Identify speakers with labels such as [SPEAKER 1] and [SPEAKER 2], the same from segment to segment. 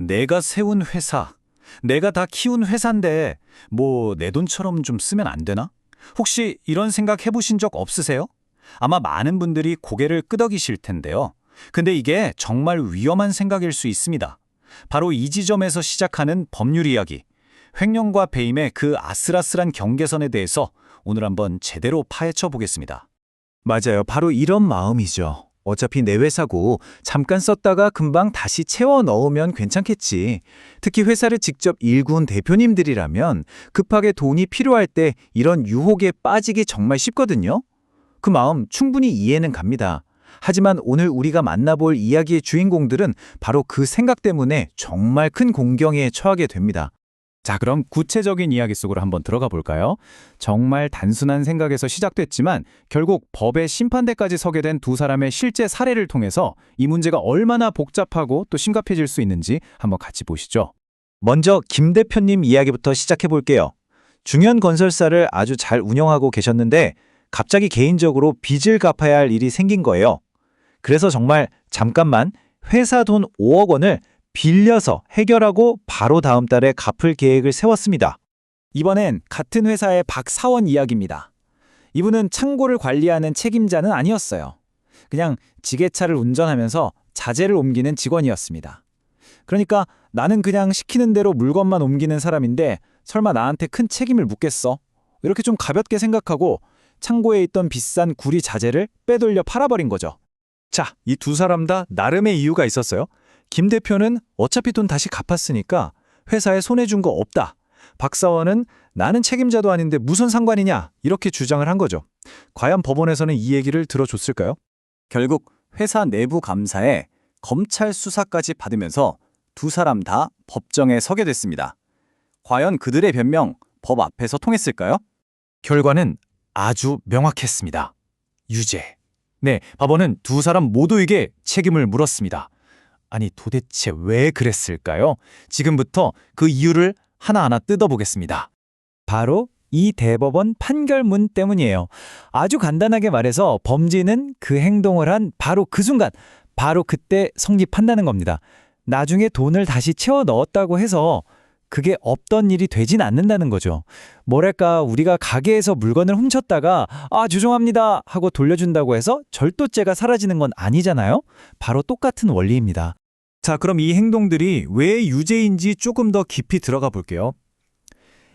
[SPEAKER 1] 내가 세운 회사, 내가 다 키운 회사인데 뭐 내 돈처럼 좀 쓰면 안 되나? 혹시 이런 생각 해보신 적 없으세요? 아마 많은 분들이 고개를 끄덕이실 텐데요. 근데 이게 정말 위험한 생각일 수 있습니다. 바로 이 지점에서 시작하는 법률 이야기, 횡령과 배임의 그 아슬아슬한 경계선에 대해서 오늘 한번 제대로 파헤쳐 보겠습니다.
[SPEAKER 2] 맞아요. 바로 이런 마음이죠. 어차피 내 회사고 잠깐 썼다가 금방 다시 채워 넣으면 괜찮겠지. 특히 회사를 직접 일군 대표님들이라면 급하게 돈이 필요할 때 이런 유혹에 빠지기 정말 쉽거든요. 그 마음 충분히 이해는 갑니다. 하지만 오늘 우리가 만나볼 이야기의 주인공들은 바로 그 생각 때문에 정말 큰 공경에 처하게 됩니다.
[SPEAKER 3] 자, 그럼 구체적인 이야기 속으로 한번 들어가 볼까요? 정말 단순한 생각에서 시작됐지만 결국 법의 심판대까지 서게 된 두 사람의 실제 사례를 통해서 이 문제가 얼마나 복잡하고 또 심각해질 수 있는지 한번 같이 보시죠.
[SPEAKER 2] 먼저 김 대표님 이야기부터 시작해 볼게요. 중현 건설사를 아주 잘 운영하고 계셨는데 갑자기 개인적으로 빚을 갚아야 할 일이 생긴 거예요. 그래서 정말 잠깐만 회사 돈 5억 원을 빌려서 해결하고 바로 다음 달에 갚을 계획을 세웠습니다.
[SPEAKER 3] 이번엔 같은 회사의 박 사원 이야기입니다. 이분은 창고를 관리하는 책임자는 아니었어요. 그냥 지게차를 운전하면서 자재를 옮기는 직원이었습니다. 그러니까 나는 그냥 시키는 대로 물건만 옮기는 사람인데 설마 나한테 큰 책임을 묻겠어? 이렇게 좀 가볍게 생각하고 창고에 있던 비싼 구리 자재를 빼돌려 팔아버린 거죠.
[SPEAKER 2] 자, 이 두 사람 다 나름의 이유가 있었어요. 김 대표는 어차피 돈 다시 갚았으니까 회사에 손해준 거 없다. 박 사원은 나는 책임자도 아닌데 무슨 상관이냐 이렇게 주장을 한 거죠. 과연 법원에서는 이 얘기를 들어줬을까요?
[SPEAKER 1] 결국 회사 내부 감사에 검찰 수사까지 받으면서 두 사람 다 법정에 서게 됐습니다. 과연 그들의 변명 법 앞에서 통했을까요?
[SPEAKER 2] 결과는 아주 명확했습니다. 유죄. 네, 법원은 두 사람 모두에게 책임을 물었습니다. 아니 도대체 왜 그랬을까요? 지금부터 그 이유를 하나하나 뜯어보겠습니다.
[SPEAKER 3] 바로 이 대법원 판결문 때문이에요. 아주 간단하게 말해서 범죄는 그 행동을 한 바로 그 순간, 바로 그때 성립한다는 겁니다. 나중에 돈을 다시 채워 넣었다고 해서 그게 없던 일이 되진 않는다는 거죠. 뭐랄까, 우리가 가게에서 물건을 훔쳤다가 죄송합니다 하고 돌려준다고 해서 절도죄가 사라지는 건 아니잖아요. 바로 똑같은 원리입니다.
[SPEAKER 2] 자, 그럼 이 행동들이 왜 유죄인지 조금 더 깊이 들어가 볼게요.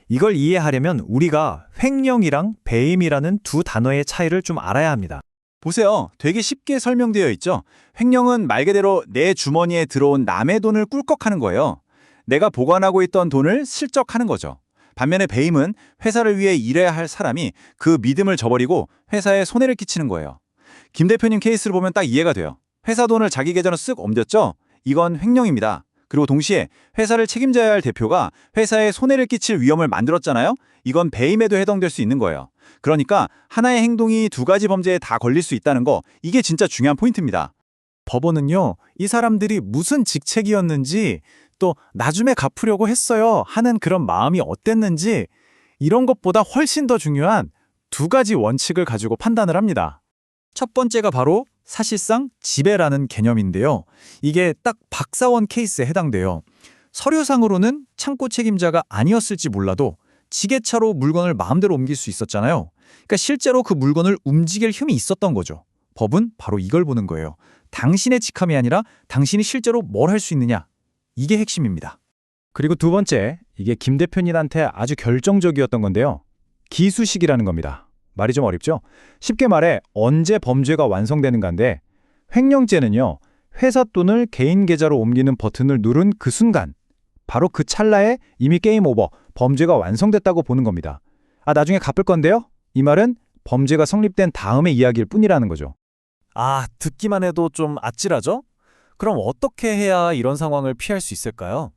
[SPEAKER 2] 이걸 이해하려면 우리가 횡령이랑 배임이라는 두 단어의 차이를 좀 알아야 합니다.
[SPEAKER 1] 보세요. 되게 쉽게 설명되어 있죠. 횡령은 말 그대로 내 주머니에 들어온 남의 돈을 꿀꺽하는 거예요. 내가 보관하고 있던 돈을 슬쩍하는 거죠. 반면에 배임은 회사를 위해 일해야 할 사람이 그 믿음을 저버리고 회사에 손해를 끼치는 거예요. 김 대표님 케이스를 보면 딱 이해가 돼요. 회사 돈을 자기 계좌로 쓱 옮겼죠? 이건 횡령입니다. 그리고 동시에 회사를 책임져야 할 대표가 회사에 손해를 끼칠 위험을 만들었잖아요? 이건 배임에도 해당될 수 있는 거예요. 그러니까 하나의 행동이 두 가지 범죄에 다 걸릴 수 있다는 거, 이게 진짜 중요한 포인트입니다.
[SPEAKER 2] 법원은요, 이 사람들이 무슨 직책이었는지 또 나중에 갚으려고 했어요 하는 그런 마음이 어땠는지 이런 것보다 훨씬 더 중요한 두 가지 원칙을 가지고 판단을 합니다. 첫 번째가 바로 사실상 지배라는 개념인데요. 이게 딱 박사원 케이스에 해당돼요. 서류상으로는 창고 책임자가 아니었을지 몰라도 지게차로 물건을 마음대로 옮길 수 있었잖아요. 그러니까 실제로 그 물건을 움직일 힘이 있었던 거죠. 법은 바로 이걸 보는 거예요. 당신의 직함이 아니라 당신이 실제로 뭘 할 수 있느냐. 이게 핵심입니다. 그리고 두 번째, 이게 김 대표님한테 아주 결정적이었던 건데요. 기수식이라는 겁니다. 말이 좀 어렵죠? 쉽게 말해 언제 범죄가 완성되는가인데 횡령죄는요. 회사 돈을 개인 계좌로 옮기는 버튼을 누른 그 순간 바로 그 찰나에 이미 게임 오버, 범죄가 완성됐다고 보는 겁니다. 나중에 갚을 건데요? 이 말은 범죄가 성립된 다음의 이야기일 뿐이라는 거죠.
[SPEAKER 4] 듣기만 해도 좀 아찔하죠? 그럼 어떻게 해야 이런 상황을 피할 수 있을까요?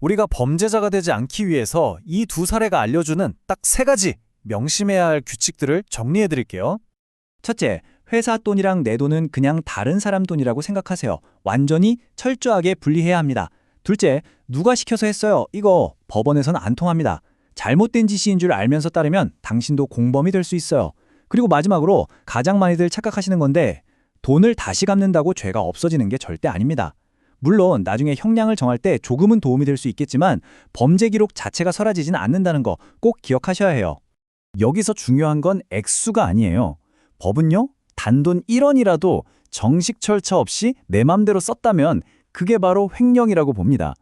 [SPEAKER 4] 우리가 범죄자가 되지 않기 위해서 이 두 사례가 알려주는 딱 세 가지 명심해야 할 규칙들을 정리해 드릴게요.
[SPEAKER 3] 첫째, 회사 돈이랑 내 돈은 그냥 다른 사람 돈이라고 생각하세요. 완전히 철저하게 분리해야 합니다. 둘째, 누가 시켜서 했어요? 이거 법원에서는 안 통합니다. 잘못된 짓인 줄 알면서 따르면 당신도 공범이 될 수 있어요. 그리고 마지막으로 가장 많이들 착각하시는 건데 돈을 다시 갚는다고 죄가 없어지는 게 절대 아닙니다. 물론 나중에 형량을 정할 때 조금은 도움이 될 수 있겠지만 범죄 기록 자체가 사라지지는 않는다는 거 꼭 기억하셔야 해요. 여기서 중요한 건 액수가 아니에요. 법은요, 단돈 1원이라도 정식 절차 없이 내 맘대로 썼다면 그게 바로 횡령이라고 봅니다.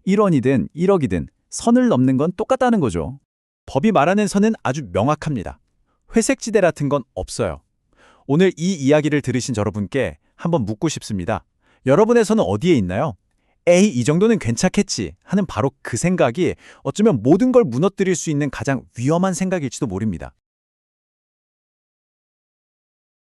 [SPEAKER 3] 1원이든 1억이든 선을 넘는 건 똑같다는 거죠.
[SPEAKER 2] 법이 말하는 선은 아주 명확합니다. 회색지대 같은 건 없어요. 오늘 이 이야기를 들으신 여러분께 한번 묻고 싶습니다. 여러분의 선은 어디에 있나요? 에이, 이 정도는 괜찮겠지 하는 바로 그 생각이 어쩌면 모든 걸 무너뜨릴 수 있는 가장 위험한 생각일지도 모릅니다.